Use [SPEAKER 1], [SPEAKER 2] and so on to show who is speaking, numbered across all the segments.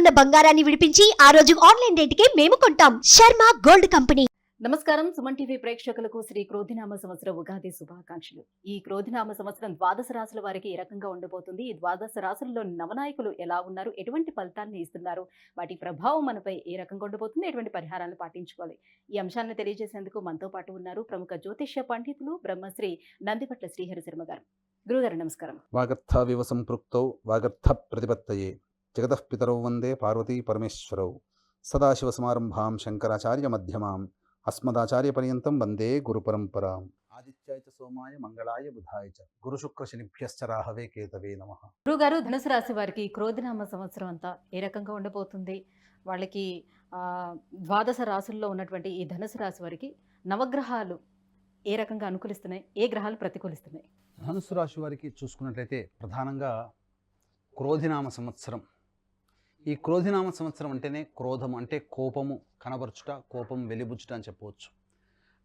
[SPEAKER 1] ఉన్న బంగారాన్ని విడిపించి ఆ రోజు ఆన్లైన్ రేటుకే మేము కొంటాం. Sharma gold company.
[SPEAKER 2] నమస్కారం. సుమన్ టీవీ ప్రేక్షకులకు శ్రీ క్రోధినామ సంవత్సర ఉగాది శుభాకాంక్షలు. ఈ క్రోధినామ సంవత్సరం ద్వాదశ రాశుల వారికి ఏ రకంగా ఉండబోతుంది, ఈ ద్వాదశ రాశులలో నవనాయకులు ఎలా ఉన్నారు, ఎటువంటి ఫలితాన్ని ఇస్తున్నారు, వాటి ప్రభావం మనపై ఏ రకంగా ఉండబోతుంది, ఎటువంటి పరిహారాలు పాటించుకోవాలి, ఈ అంశాలను తెలియజేసేందుకు మనతో పాటు ఉన్నారు ప్రముఖ జ్యోతిష్య పండితులు బ్రహ్మశ్రీ నందిపట్ల శ్రీహరి శర్మ గారు. గురుగారు నమస్కారం.
[SPEAKER 3] వాగర్థావివ సంపృక్తౌ వాగర్థ ప్రతిపత్తయే జగతః పితరౌ వందే పార్వతీ పరమేశ్వరౌ సదాశివసమారంభాం శంకరాచార్య మధ్యమాం అస్మదాచార్య పర్యంతం వందే గురు పరంపరాం. ఆదిత్యాయ చ సోమాయ మంగళాయ బుధాయ చ గురు శుక్ర శనిభ్యశ్చ రాహవే కేతవే నమః.
[SPEAKER 2] గురుగారు, ధనుసు రాశి వారికి క్రోధినామ సంవత్సరం అంతా ఏ రకంగా ఉండబోతుంది? వాళ్ళకి ద్వాదశ రాశుల్లో ఉన్నటువంటి ఈ ధనుసు రాశి వారికి నవగ్రహాలు ఏ రకంగా అనుకూలిస్తున్నాయి, ఏ గ్రహాలు ప్రతికూలిస్తున్నాయి?
[SPEAKER 3] ధనుసు రాశి వారికి చూసుకున్నట్లయితే ప్రధానంగా క్రోధినామ సంవత్సరం. ఈ క్రోధినామ సంవత్సరం అంటేనే క్రోధం అంటే కోపము కనబరుచుట, కోపం వెలిబుచ్చుట అని చెప్పవచ్చు.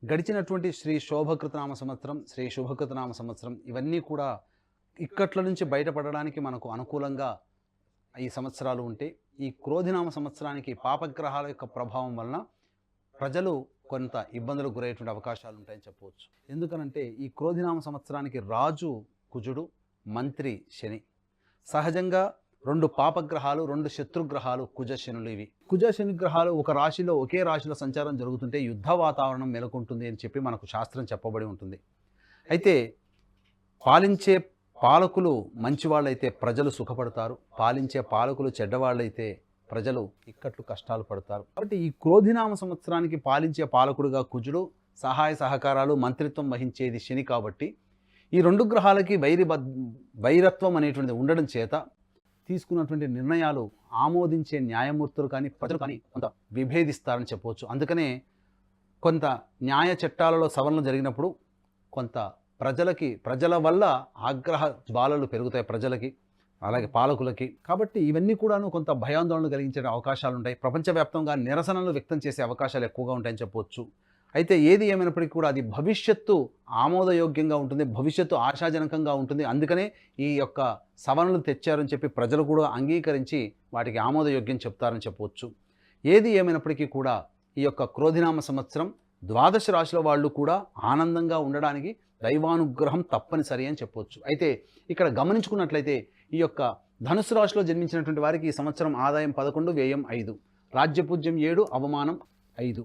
[SPEAKER 3] గడిచినటువంటి శ్రీ శోభకృతనామ సంవత్సరం, శ్రీ శుభకృతనామ సంవత్సరం ఇవన్నీ కూడా ఇక్కట్ల నుంచి బయటపడడానికి మనకు అనుకూలంగా ఈ సంవత్సరాలు ఉంటే, ఈ క్రోధినామ సంవత్సరానికి పాపగ్రహాల యొక్క ప్రభావం వలన ప్రజలు కొంత ఇబ్బందులకు గురయ్యేటువంటి అవకాశాలు ఉంటాయని చెప్పవచ్చు. ఎందుకనంటే ఈ క్రోధినామ సంవత్సరానికి రాజు కుజుడు, మంత్రి శని. సహజంగా రెండు పాపగ్రహాలు, రెండు శత్రుగ్రహాలు కుజ శనులు. ఇవి కుజ శని గ్రహాలు ఒక రాశిలో, ఒకే రాశిలో సంచారం జరుగుతుంటే యుద్ధ వాతావరణం నెలకొంటుంది అని చెప్పి మనకు శాస్త్రం చెప్పబడి ఉంటుంది. అయితే పాలించే పాలకులు మంచివాళ్ళైతే ప్రజలు సుఖపడతారు, పాలించే పాలకులు చెడ్డవాళ్ళైతే ప్రజలు ఇక్కట్లు కష్టాలు పడతారు. కాబట్టి ఈ క్రోధినామ సంవత్సరానికి పాలించే పాలకుడుగా కుజుడు, సహాయ సహకారాలు మంత్రిత్వం వహించేది శని. కాబట్టి ఈ రెండు గ్రహాలకి వైరత్వం అనేటువంటిది ఉండడం చేత తీసుకున్నటువంటి నిర్ణయాలు ఆమోదించే న్యాయమూర్తులు కానీ ప్రజలు కానీ కొంత విభేదిస్తారని చెప్పవచ్చు. అందుకనే కొంత న్యాయ చట్టాలలో సవరణలు జరిగినప్పుడు కొంత ప్రజల వల్ల ఆగ్రహ జ్వాలలు పెరుగుతాయి ప్రజలకి, అలాగే పాలకులకి. కాబట్టి ఇవన్నీ కూడాను కొంత భయాందోళన కలిగించే అవకాశాలు ఉంటాయి. ప్రపంచవ్యాప్తంగా నిరసనలు వ్యక్తం చేసే అవకాశాలు ఎక్కువగా ఉంటాయని చెప్పవచ్చు. అయితే ఏది ఏమైనప్పటికీ కూడా అది భవిష్యత్తు ఆమోదయోగ్యంగా ఉంటుంది, భవిష్యత్తు ఆశాజనకంగా ఉంటుంది. అందుకనే ఈ యొక్క సవరణలు తెచ్చారని చెప్పి ప్రజలు కూడా అంగీకరించి వాటికి ఆమోదయోగ్యం చెప్తారని చెప్పవచ్చు. ఏది ఏమైనప్పటికీ కూడా ఈ యొక్క క్రోధినామ సంవత్సరం ద్వాదశ రాశుల వాళ్ళు కూడా ఆనందంగా ఉండడానికి దైవానుగ్రహం తప్పనిసరి అని చెప్పవచ్చు. అయితే ఇక్కడ గమనించుకున్నట్లయితే ఈ యొక్క ధనుసు రాశిలో జన్మించినటువంటి వారికి ఈ సంవత్సరం ఆదాయం 11, వ్యయం 5, రాజ్యపూజ్యం 7, అవమానం 5.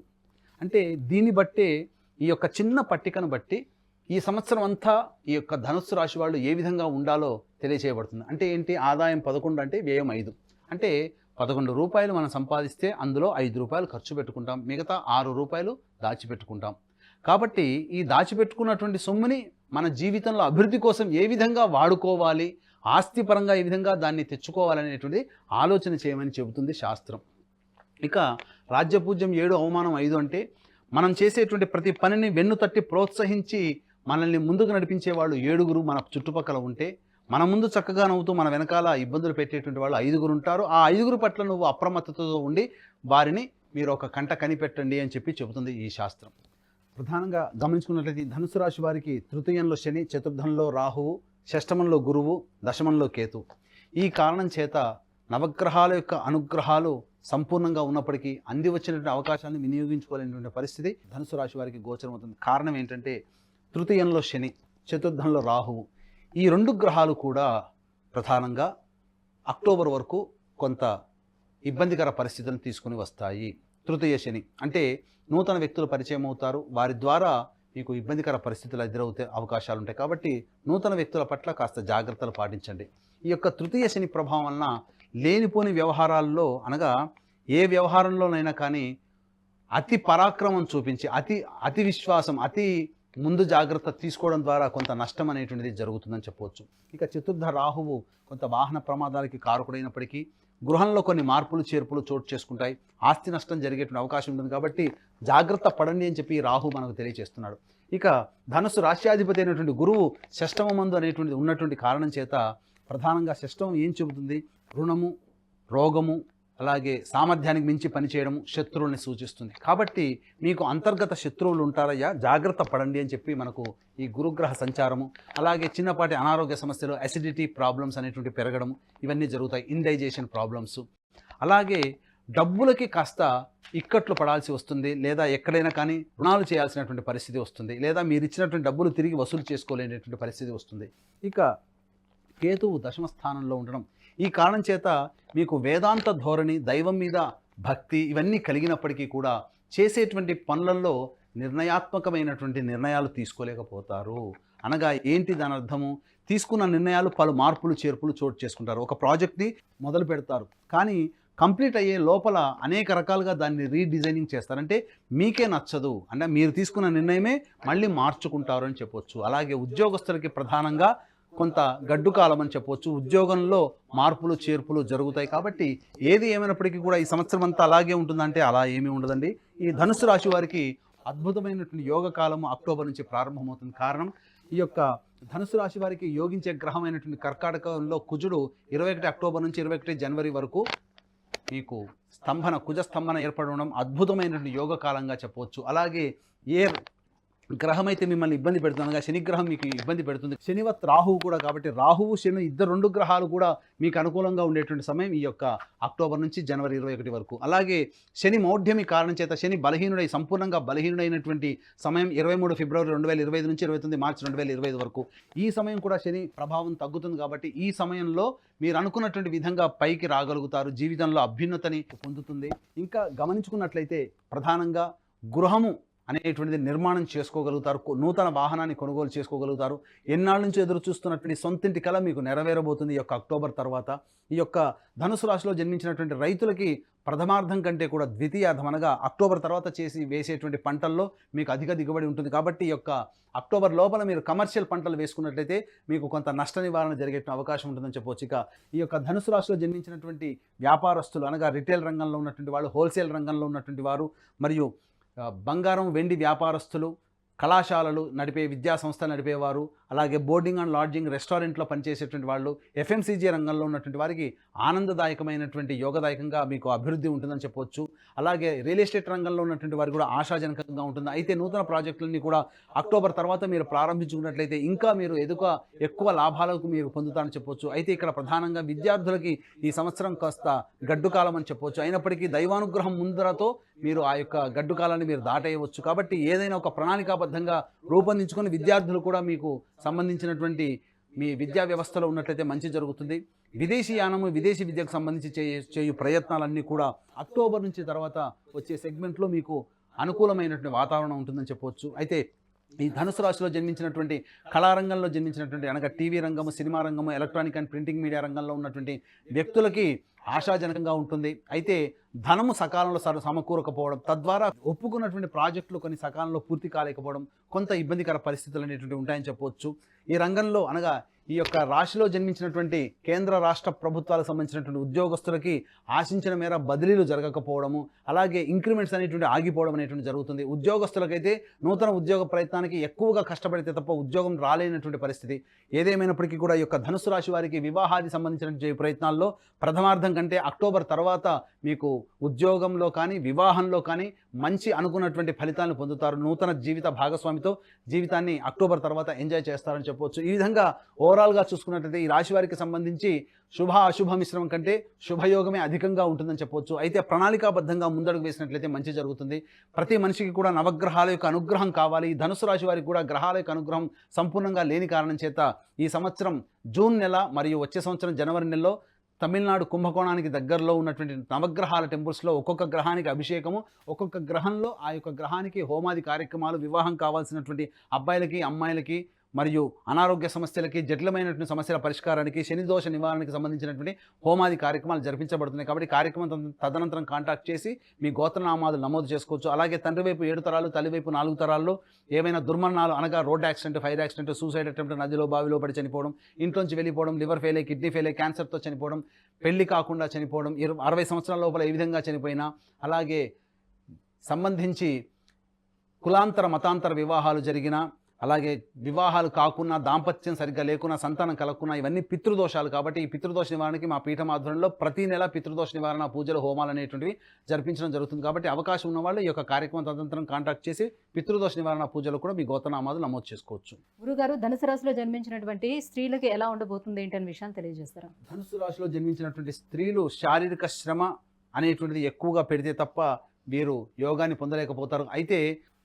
[SPEAKER 3] అంటే దీన్ని బట్టే ఈ యొక్క చిన్న పట్టికను బట్టి ఈ సంవత్సరం అంతా ఈ యొక్క ధనుస్సు రాశి వాళ్ళు ఏ విధంగా ఉండాలో తెలియచేయబడుతుంది. అంటే ఏంటి? ఆదాయం 11 అంటే వ్యయం 5. అంటే 11 రూపాయలు మనం సంపాదిస్తే అందులో 5 రూపాయలు ఖర్చు పెట్టుకుంటాం, మిగతా 6 రూపాయలు దాచిపెట్టుకుంటాం. కాబట్టి ఈ దాచిపెట్టుకున్నటువంటి సొమ్ముని మన జీవితంలో అభివృద్ధి కోసం ఏ విధంగా వాడుకోవాలి, ఆస్తిపరంగా ఏ విధంగా దాన్ని తెచ్చుకోవాలనేటువంటి ఆలోచన చేయమని చెబుతుంది శాస్త్రం. ఇక రాజ్యపూజ్యం 7, అవమానం 5 అంటే మనం చేసేటువంటి ప్రతి పనిని వెన్ను తట్టి ప్రోత్సహించి మనల్ని ముందుకు నడిపించే వాళ్ళు 7 మన చుట్టుపక్కల ఉంటే, మన ముందు చక్కగా నవ్వుతూ మన వెనకాల ఇబ్బందులు పెట్టేటువంటి వాళ్ళు 5 ఉంటారు. ఆ 5 పట్ల నువ్వు అప్రమత్తతతో ఉండి వారిని మీరు ఒక కంట కనిపెట్టండి అని చెప్పి చెబుతుంది ఈ శాస్త్రం. ప్రధానంగా గమనించుకున్నట్లయితే ధనుసు రాశి వారికి తృతీయంలో శని, చతుర్థంలో రాహువు, షష్టమంలో గురువు, దశమంలో కేతు. ఈ కారణం చేత నవగ్రహాల యొక్క అనుగ్రహాలు సంపూర్ణంగా ఉన్నప్పటికీ అంది వచ్చినటువంటి అవకాశాలను వినియోగించుకోలేనటువంటి పరిస్థితి ధనుసు రాశి వారికి గోచరమవుతుంది. కారణం ఏంటంటే తృతీయంలో శని, చతుర్థంలో రాహువు. ఈ రెండు గ్రహాలు కూడా ప్రధానంగా అక్టోబర్ వరకు కొంత ఇబ్బందికర పరిస్థితులను తీసుకుని వస్తాయి. తృతీయ శని అంటే నూతన వ్యక్తులు పరిచయం అవుతారు, వారి ద్వారా మీకు ఇబ్బందికర పరిస్థితులు ఎదురవుతే అవకాశాలు ఉంటాయి. కాబట్టి నూతన వ్యక్తుల పట్ల కాస్త జాగ్రత్తలు పాటించండి. ఈ యొక్క తృతీయ శని ప్రభావం వలన లేనిపోని వ్యవహారాల్లో, అనగా ఏ వ్యవహారంలోనైనా కానీ అతి పరాక్రమం చూపించి అతి విశ్వాసం, అతి ముందు జాగ్రత్త తీసుకోవడం ద్వారా కొంత నష్టం అనేటువంటిది జరుగుతుందని చెప్పవచ్చు. ఇక చతుర్థ రాహువు కొంత వాహన ప్రమాదాలకి కారకుడైనప్పటికీ గృహంలో కొన్ని మార్పులు చేర్పులు చోటు చేసుకుంటాయి, ఆస్తి నష్టం జరిగేటువంటి అవకాశం ఉంటుంది. కాబట్టి జాగ్రత్త పడండి అని చెప్పి రాహు మనకు తెలియజేస్తున్నాడు. ఇక ధనుసు రాశ్యాధిపతి అయినటువంటి గురువు షష్టమందు అనేటువంటి ఉన్నటువంటి కారణం చేత ప్రధానంగా షష్టమం ఏం చెబుతుంది? రుణము, రోగము, అలాగే సామర్థ్యానికి మించి పనిచేయడము, శత్రువుల్ని సూచిస్తుంది. కాబట్టి మీకు అంతర్గత శత్రువులు ఉంటారయ్యా, జాగ్రత్త పడండి అని చెప్పి మనకు ఈ గురుగ్రహ సంచారము, అలాగే చిన్నపాటి అనారోగ్య సమస్యలు, అసిడిటీ ప్రాబ్లమ్స్ అనేటువంటి పెరగడము, ఇవన్నీ జరుగుతాయి. ఇండైజేషన్ ప్రాబ్లమ్స్, అలాగే డబ్బులకి కాస్త ఇక్కట్లు పడాల్సి వస్తుంది, లేదా ఎక్కడైనా కానీ రుణాలు చేయాల్సినటువంటి పరిస్థితి వస్తుంది, లేదా మీరు ఇచ్చినటువంటి డబ్బులు తిరిగి వసూలు చేసుకోలేనటువంటి పరిస్థితి వస్తుంది. ఇక కేతువు దశమ స్థానంలో ఉండడం, ఈ కారణం చేత మీకు వేదాంత ధోరణి, దైవం మీద భక్తి ఇవన్నీ కలిగినప్పటికీ కూడా చేసేటువంటి పనులలో నిర్ణయాత్మకమైనటువంటి నిర్ణయాలు తీసుకోలేకపోతారు. అనగా ఏంటి దాని అర్థము? తీసుకున్న నిర్ణయాలు పలు మార్పులు చేర్పులు చోటు చేసుకుంటారు. ఒక ప్రాజెక్ట్ని మొదలు పెడతారు, కానీ కంప్లీట్ అయ్యే లోపల అనేక రకాలుగా దాన్ని రీడిజైనింగ్ చేస్తారంటే మీకే నచ్చదు, అంటే మీరు తీసుకున్న నిర్ణయమే మళ్ళీ మార్చుకుంటారు అని చెప్పొచ్చు. అలాగే ఉద్యోగస్తులకి ప్రధానంగా కొంత గడ్డు కాలం అని చెప్పొచ్చు. ఉద్యోగంలో మార్పులు చేర్పులు జరుగుతాయి. కాబట్టి ఏది ఏమైనప్పటికీ కూడా ఈ సంవత్సరం అంతా అలాగే ఉంటుందంటే అలా ఏమీ ఉండదండి. ఈ ధనుసు రాశి వారికి అద్భుతమైనటువంటి యోగ కాలము అక్టోబర్ నుంచి ప్రారంభమవుతుంది. కారణం, ఈ యొక్క ధనుసు రాశి వారికి యోగించే గ్రహమైనటువంటి కర్కాటకంలో కుజుడు 21 అక్టోబర్ నుంచి 21 జనవరి వరకు మీకు కుజ స్తంభన ఏర్పడడం అద్భుతమైనటువంటి యోగ కాలంగా చెప్పవచ్చు. అలాగే ఏ గ్రహం అయితే మిమ్మల్ని ఇబ్బంది పెడుతుందనగా శని గ్రహం మీకు ఇబ్బంది పెడుతుంది. శనివత్ రాహువు కూడా, కాబట్టి రాహువు శని రెండు గ్రహాలు కూడా మీకు అనుకూలంగా ఉండేటువంటి సమయం ఈ యొక్క అక్టోబర్ నుంచి జనవరి 21 వరకు. అలాగే శని మౌఢ్యమి కారణం చేత శని సంపూర్ణంగా బలహీనుడైనటువంటి సమయం 23 ఫిబ్రవరి 2025 నుంచి 29 మార్చి 2025 వరకు. ఈ సమయం కూడా శని ప్రభావం తగ్గుతుంది. కాబట్టి ఈ సమయంలో మీరు అనుకున్నటువంటి విధంగా పైకి రాగలుగుతారు, జీవితంలో అభ్యున్నతిని పొందుతుంది. ఇంకా గమనించుకున్నట్లయితే ప్రధానంగా గృహము అనేటువంటిది నిర్మాణం చేసుకోగలుగుతారు, నూతన వాహనాన్ని కొనుగోలు చేసుకోగలుగుతారు. ఎన్నాళ్ళ నుంచి ఎదురు చూస్తున్నటువంటి సొంతింటి కల మీకు నెరవేరబోతుంది ఈ యొక్క అక్టోబర్ తర్వాత. ఈ యొక్క ధనుసు రాశిలో జన్మించినటువంటి రైతులకి ప్రథమార్థం కంటే కూడా ద్వితీయార్థం అనగా అక్టోబర్ తర్వాత వేసేటువంటి పంటల్లో మీకు అధిక దిగుబడి ఉంటుంది. కాబట్టి ఈ యొక్క అక్టోబర్ లోపల మీరు కమర్షియల్ పంటలు వేసుకున్నట్లయితే మీకు కొంత నష్ట నివారణ జరిగే అవకాశం ఉంటుందని చెప్పవచ్చు. ఇక ఈ యొక్క ధనుసు రాశిలో జన్మించినటువంటి వ్యాపారస్తులు అనగా రిటైల్ రంగంలో ఉన్నటువంటి వాళ్ళు, హోల్సేల్ రంగంలో ఉన్నటువంటి వారు, మరియు బంగారం వెండి వ్యాపారస్తులు, కళాశాలలు నడిపే విద్యా సంస్థలు నడిపేవారు, అలాగే బోర్డింగ్ అండ్ లాడ్జింగ్ రెస్టారెంట్లో పనిచేసేటువంటి వాళ్ళు, ఎఫ్ఎంసీజీ రంగంలో ఉన్నటువంటి వారికి ఆనందదాయకమైనటువంటి యోగదాయకంగా మీకు అభివృద్ధి ఉంటుందని చెప్పవచ్చు. అలాగే రియల్ ఎస్టేట్ రంగంలో ఉన్నటువంటి వారికి కూడా ఆశాజనకంగా ఉంటుంది. అయితే నూతన ప్రాజెక్టులన్నీ కూడా అక్టోబర్ తర్వాత మీరు ప్రారంభించుకున్నట్లయితే ఇంకా మీరు ఎక్కువ లాభాలకు మీరు పొందుతారని చెప్పవచ్చు. అయితే ఇక్కడ ప్రధానంగా విద్యార్థులకి ఈ సంవత్సరం కాస్త గడ్డు కాలం అని చెప్పవచ్చు. అయినప్పటికీ దైవానుగ్రహం ముందరతో మీరు ఆ యొక్క గడ్డు కాలాన్ని మీరు దాటేయవచ్చు. కాబట్టి ఏదైనా ఒక ప్రణాళికాబద్ధంగా రూపొందించుకొని విద్యార్థులు కూడా మీకు సంబంధించినటువంటి మీ విద్యా వ్యవస్థలో ఉన్నట్లయితే మంచి జరుగుతుంది. విదేశీ యానము, విదేశీ విద్యకు సంబంధించి చేయు ప్రయత్నాలన్నీ కూడా అక్టోబర్ నుంచి తర్వాత వచ్చే సెగ్మెంట్లో మీకు అనుకూలమైనటువంటి వాతావరణం ఉంటుందని చెప్పవచ్చు. అయితే ఈ ధనుసు రాశిలో జన్మించినటువంటి కళారంగంలో జన్మించినటువంటి అనగా టీవీ రంగము, సినిమా రంగము, ఎలక్ట్రానిక్ అండ్ ప్రింటింగ్ మీడియా రంగంలో ఉన్నటువంటి వ్యక్తులకి ఆశాజనకంగా ఉంటుంది. అయితే ధనము సకాలంలో సమకూరకపోవడం, తద్వారా ఒప్పుకున్నటువంటి ప్రాజెక్టులు కొన్ని సకాలంలో పూర్తి కాలేకపోవడం, కొంత ఇబ్బందికర పరిస్థితులు అనేటువంటి ఉంటాయని చెప్పవచ్చు. ఈ రంగంలో అనగా ఈ యొక్క రాశిలో జన్మించినటువంటి కేంద్ర రాష్ట్ర ప్రభుత్వాలకు సంబంధించినటువంటి ఉద్యోగస్తులకి ఆశించిన మేర బదిలీలు జరగకపోవడము, అలాగే ఇంక్రిమెంట్స్ అనేటువంటి ఆగిపోవడం అనేటువంటి జరుగుతుంది. ఉద్యోగస్తులకైతే నూతన ఉద్యోగ ప్రయత్నానికి ఎక్కువగా కష్టపడితే తప్ప ఉద్యోగం రాలేనటువంటి పరిస్థితి. ఏదేమైనప్పటికీ కూడా ఈ యొక్క ధనుసు రాశి వారికి వివాహాది సంబంధించినటువంటి ప్రయత్నాల్లో ప్రథమార్థం కంటే అక్టోబర్ తర్వాత మీకు ఉద్యోగంలో కానీ వివాహంలో కానీ మంచి అనుకున్నటువంటి ఫలితాలను పొందుతారు. నూతన జీవిత భాగస్వామితో జీవితాన్ని అక్టోబర్ తర్వాత ఎంజాయ్ చేస్తారని చెప్పవచ్చు. ఈ విధంగా ఓవరాల్గా చూసుకున్నట్లయితే ఈ రాశి వారికి సంబంధించి శుభ అశుభ మిశ్రమం కంటే శుభయోగమే అధికంగా ఉంటుందని చెప్పవచ్చు. అయితే ప్రణాళికాబద్ధంగా ముందడుగు వేసినట్లయితే మంచి జరుగుతుంది. ప్రతి మనిషికి కూడా నవగ్రహాల యొక్క అనుగ్రహం కావాలి. ఈ ధనుసు రాశి వారికి కూడా గ్రహాల యొక్క అనుగ్రహం సంపూర్ణంగా లేని కారణం చేత ఈ సంవత్సరం జూన్ నెల మరియు వచ్చే సంవత్సరం జనవరి నెలలో తమిళనాడు కుంభకోణానికి దగ్గరలో ఉన్నటువంటి నవగ్రహాల టెంపుల్స్లో ఒక్కొక్క గ్రహానికి అభిషేకము, ఒక్కొక్క గ్రహంలో ఆ యొక్క గ్రహానికి హోమాది కార్యక్రమాలు, వివాహం కావాల్సినటువంటి అబ్బాయిలకి అమ్మాయిలకి మరియు అనారోగ్య సమస్యలకి, జటిలమైనటువంటి సమస్యల పరిష్కారానికి, శని దోష నివారణకి సంబంధించినటువంటి హోమాది కార్యక్రమాలు జరిపించబడుతున్నాయి. కాబట్టి కార్యక్రమం తదనంతరం కాంటాక్ట్ చేసి మీ గోత్రనామాలు నమోదు చేసుకోవచ్చు. అలాగే తండ్రి వైపు 7 తరాలు, తల్లి వైపు 4 తరాల్లో ఏమైనా దుర్మరణాలు అనగా road accident, fire accident, suicide attempt, నదిలో బావిలో పడి చనిపోవడం, ఇంట్లోంచి వెళ్ళిపోవడం, లివర్ ఫెయిల్ అయ్యి, కిడ్నీ ఫెయిల్ అయ్యి, క్యాన్సర్తో చనిపోవడం, పెళ్లి కాకుండా చనిపోవడం, 60 సంవత్సరాల లోపల ఏ విధంగా చనిపోయినా, అలాగే సంబంధించి కులాంతర మతాంతర వివాహాలు జరిగిన, అలాగే వివాహాలు కాకుండా, దాంపత్యం సరిగ్గా లేకున్నా, సంతానం కలగకున్నా, ఇవన్నీ పితృదోషాలు. కాబట్టి ఈ పితృదోష నివారణకి మా పీఠం ఆధ్వర్యంలో ప్రతి నెల పితృదోష నివారణ పూజలు, హోమాలు అనేటువంటివి జరిపించడం జరుగుతుంది. కాబట్టి అవకాశం ఉన్న వాళ్ళు ఈ యొక్క కార్యక్రమం తదనంతరం కాంటాక్ట్ చేసి పితృదోష నివారణ పూజలు కూడా మీ గోత్రనామాలు నమోదు చేసుకోవచ్చు.
[SPEAKER 2] గురుగారు, ధనుసు రాశిలో జన్మించినటువంటి స్త్రీలకి ఎలా ఉండబోతుంది ఏంటనే విషయాన్ని తెలియజేస్తారా?
[SPEAKER 3] ధనుసు రాశిలో జన్మించినటువంటి స్త్రీలు శారీరక శ్రమ అనేటువంటిది ఎక్కువగా పెడితే తప్ప వీరు యోగాన్ని పొందలేకపోతారు. అయితే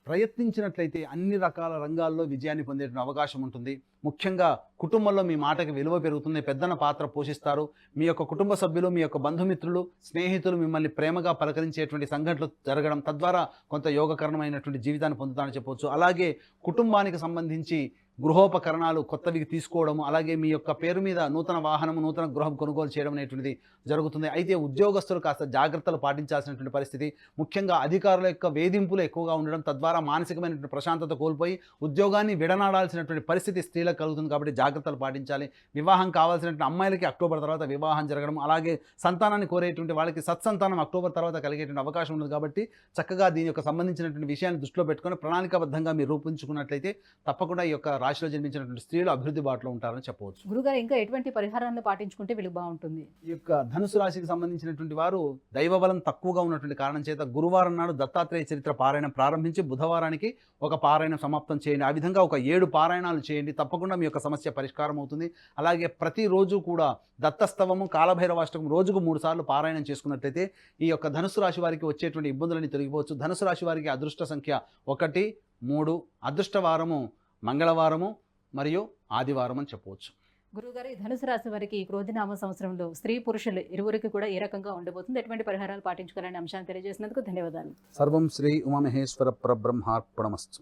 [SPEAKER 3] ప్రయత్నించినట్లయితే అన్ని రకాల రంగాల్లో విజయాన్ని పొందే అవకాశం ఉంటుంది. ముఖ్యంగా కుటుంబంలో మీ మాటకి విలువ పెరుగుతుంది, పెద్దన పాత్ర పోషిస్తారు. మీ యొక్క కుటుంబ సభ్యులు, మీ యొక్క బంధుమిత్రులు, స్నేహితులు మిమ్మల్ని ప్రేమగా పలకరించేటువంటి సంఘటనలు జరగడం, తద్వారా కొంత యోగకరమైనటువంటి జీవితాన్ని పొందుతారని చెప్పవచ్చు. అలాగే కుటుంబానికి సంబంధించి గృహోపకరణాలు కొత్తవి తీసుకోవడము, అలాగే మీ యొక్క పేరు మీద నూతన వాహనము, నూతన గృహం కొనుగోలు చేయడం అనేటువంటిది జరుగుతుంది. అయితే ఉద్యోగస్తులు కాస్త జాగ్రత్తలు పాటించాల్సినటువంటి పరిస్థితి. ముఖ్యంగా అధికారుల యొక్క వేధింపులు ఎక్కువగా ఉండడం, తద్వారా మానసికమైనటువంటి ప్రశాంతత కోల్పోయి ఉద్యోగాన్ని విడనాడాల్సినటువంటి పరిస్థితి స్త్రీలకు కలుగుతుంది. కాబట్టి జాగ్రత్తలు పాటించాలి. వివాహం కావాల్సినటువంటి అమ్మాయిలకి అక్టోబర్ తర్వాత వివాహం జరగడం, అలాగే సంతానాన్ని కోరేటువంటి వాళ్ళకి సత్సంతానం అక్టోబర్ తర్వాత కలిగేటువంటి అవకాశం ఉంది. కాబట్టి చక్కగా దీని యొక్క సంబంధించినటువంటి విషయాన్ని దృష్టిలో పెట్టుకొని ప్రణాళికాబద్ధంగా మీరు రూపొందించుకున్నట్లయితే తప్పకుండా ఈ యొక్క రాశిలో జన్మించినటువంటి స్త్రీలు అభివృద్ధి బాటలో ఉంటారని చెప్పవచ్చు.
[SPEAKER 2] గురుగారు ఇంకా ఎటువంటి పరిహారాలను పాటించుకుంటే వీళ్ళు బాగుంటుంది?
[SPEAKER 3] ఈ యొక్క ధనుసు రాశికి సంబంధించినటువంటి వారు దైవబలం తక్కువగా ఉన్నటువంటి కారణం చేత గురువారం నాడు దత్తాత్రేయ చరిత్ర పారాయణం ప్రారంభించి బుధవారానికి ఒక పారాయణం సమాప్తం చేయండి. ఆ విధంగా ఒక 7 పారాయణాలు చేయండి. తప్పకుండా మీ యొక్క సమస్య పరిష్కారం అవుతుంది. అలాగే ప్రతిరోజు కూడా దత్తస్తవము, కాలభైరవాష్టకం రోజుకు 3 సార్లు పారాయణం చేసుకున్నట్లయితే ఈ యొక్క ధనుసు రాశి వారికి వచ్చేటువంటి ఇబ్బందులని తొలగిపోవచ్చు. ధనుసు రాశి వారికి అదృష్ట సంఖ్య 1, 3, అదృష్ట వారము మంగళవారము మరియు ఆదివారం అని చెప్పవచ్చు.
[SPEAKER 2] గురుగారు, ఈ ధనుసు రాశి వారికి ఈ క్రోధినామ సంవత్సరంలో స్త్రీ పురుషులు ఇరువురికి కూడా ఏ రకంగా ఉండబోతుంది, ఎటువంటి పరిహారాలు పాటించుకోవాలనే అంశాన్ని తెలియజేసినందుకు ధన్యవాదాలు.
[SPEAKER 3] సర్వం శ్రీ ఉమామహేశ్వర పరబ్రహ్మార్పణమస్తు.